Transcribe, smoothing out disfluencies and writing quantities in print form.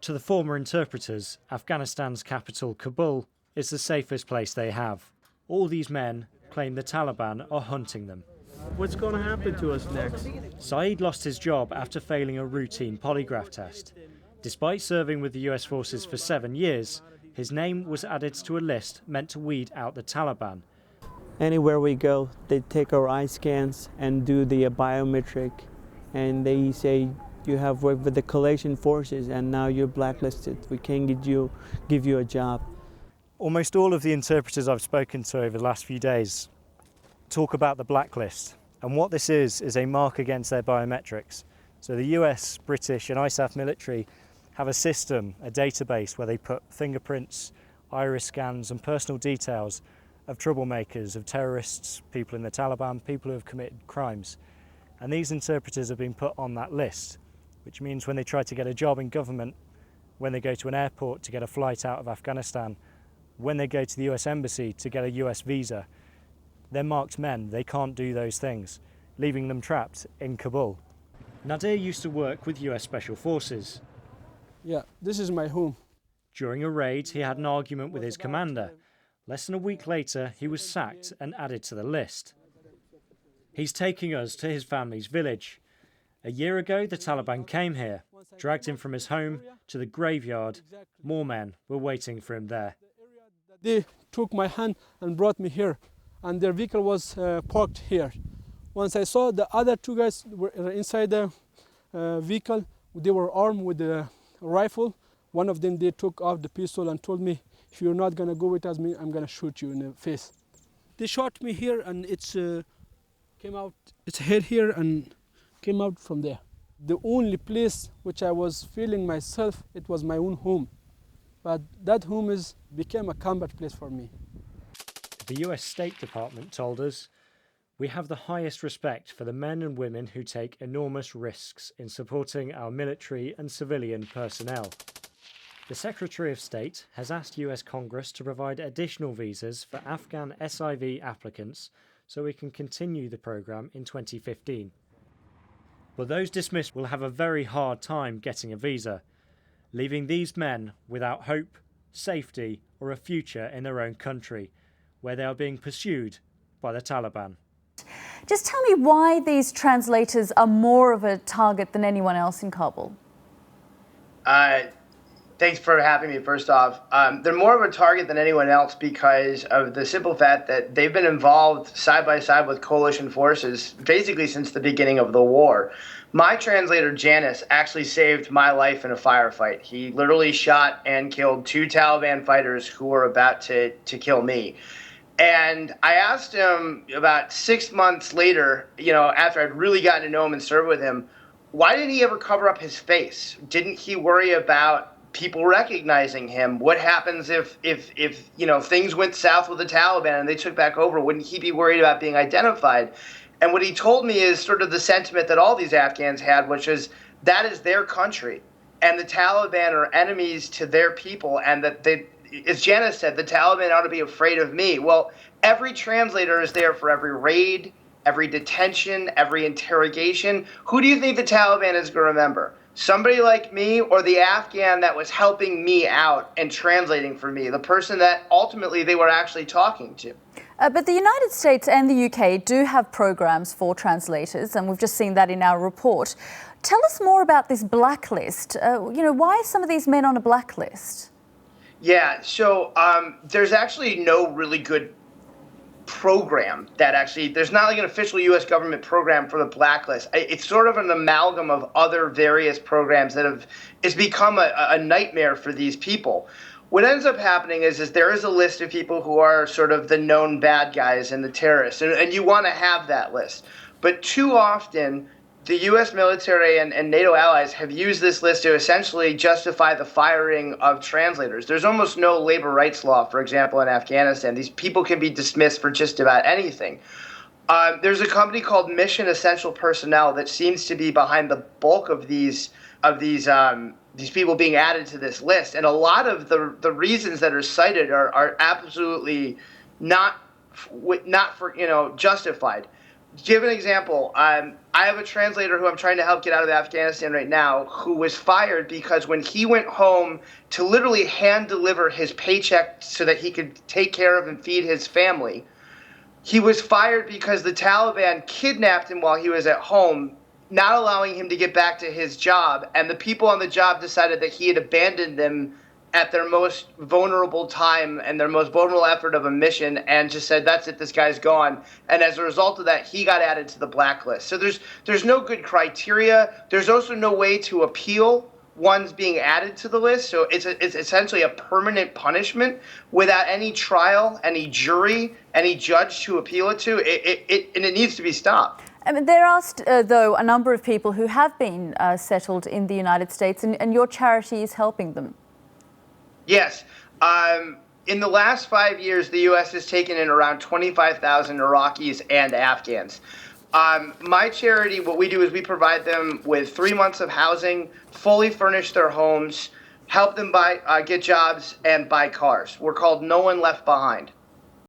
To the former interpreters, Afghanistan's capital, Kabul, is the safest place they have. All these men claim the Taliban are hunting them. What's going to happen to us next? Saeed lost his job after failing a routine polygraph test. Despite serving with the US forces for 7 years, his name was added to a list meant to weed out the Taliban. Anywhere we go, they take our eye scans and do the biometric, and they say you have worked with the coalition forces and now you're blacklisted. We can't give you a job. Almost all of the interpreters I've spoken to over the last few days talk about the blacklist, and what this is a mark against their biometrics. So the US, British and ISAF military have a system, a database where they put fingerprints, iris scans and personal details of troublemakers, of terrorists, people in the Taliban, people who have committed crimes. And these interpreters have been put on that list, which means when they try to get a job in government, when they go to an airport to get a flight out of Afghanistan, when they go to the US Embassy to get a US visa, they're marked men. They can't do those things, leaving them trapped in Kabul. Nadir used to work with US Special Forces. Yeah, this is my home. During a raid, he had an argument with his commander. Less than a week later, he was sacked and added to the list. He's taking us to his family's village. A year ago, the Taliban came here, dragged him from his home to the graveyard. More men were waiting for him there. They took my hand and brought me here, and their vehicle was parked here. Once I saw the other two guys were inside the vehicle, they were armed with a rifle. One of them, they took off the pistol and told me, if you're not going to go with us, I'm going to shoot you in the face. They shot me here, and it's came out, its head here and came out from there. The only place which I was feeling myself, it was my own home. But that home became a combat place for me. The US State Department told us, "We have the highest respect for the men and women who take enormous risks in supporting our military and civilian personnel." The Secretary of State has asked US Congress to provide additional visas for Afghan SIV applicants so we can continue the programme in 2015. But those dismissed will have a very hard time getting a visa, leaving these men without hope, safety or a future in their own country, where they are being pursued by the Taliban. Just tell me why these translators are more of a target than anyone else in Kabul. Thanks for having me, first off. They're more of a target than anyone else because of the simple fact that they've been involved side by side with coalition forces basically since the beginning of the war. My translator, Janice, actually saved my life in a firefight. He literally shot and killed 2 Taliban fighters who were about to kill me. And I asked him about 6 months later, after I'd really gotten to know him and served with him, why didn't he ever cover up his face? Didn't he worry about people recognizing him? What happens if things went south with the Taliban and they took back over? Wouldn't he be worried about being identified? And what he told me is sort of the sentiment that all these Afghans had, which is that is their country, and the Taliban are enemies to their people, and that they, as Janice said, the Taliban ought to be afraid of me. Well, every translator is there for every raid, every detention, every interrogation. Who do you think the Taliban is going to remember? Somebody like me, or the Afghan that was helping me out and translating for me, the person that ultimately they were actually talking to? But the United States and the UK do have programs for translators, and we've just seen that in our report. Tell us more about this blacklist. Why are some of these men on a blacklist? Yeah, so there's actually no really good program there's not like an official U.S. government program for the blacklist. It's sort of an amalgam of other various programs it's become a nightmare for these people. What ends up happening is there is a list of people who are sort of the known bad guys and the terrorists, and you want to have that list. But too often, the U.S. military and NATO allies have used this list to essentially justify the firing of translators. There's almost no labor rights law, for example, in Afghanistan. These people can be dismissed for just about anything. There's a company called Mission Essential Personnel that seems to be behind the bulk of these people being added to this list. And a lot of the reasons that are cited are absolutely not justified. To give an example, I have a translator who I'm trying to help get out of Afghanistan right now, who was fired because when he went home to literally hand deliver his paycheck so that he could take care of and feed his family, he was fired because the Taliban kidnapped him while he was at home, not allowing him to get back to his job. And the people on the job decided that he had abandoned them at their most vulnerable time and their most vulnerable effort of a mission, and just said, that's it, this guy's gone. And as a result of that, he got added to the blacklist. So there's no good criteria. There's also no way to appeal one's being added to the list. So it's essentially a permanent punishment without any trial, any jury, any judge to appeal it to. And it needs to be stopped. I mean, there are, though, a number of people who have been settled in the United States, and your charity is helping them. Yes. In the last 5 years, the U.S. has taken in around 25,000 Iraqis and Afghans. My charity, what we do is we provide them with 3 months of housing, fully furnish their homes, help them get jobs, and buy cars. We're called No One Left Behind.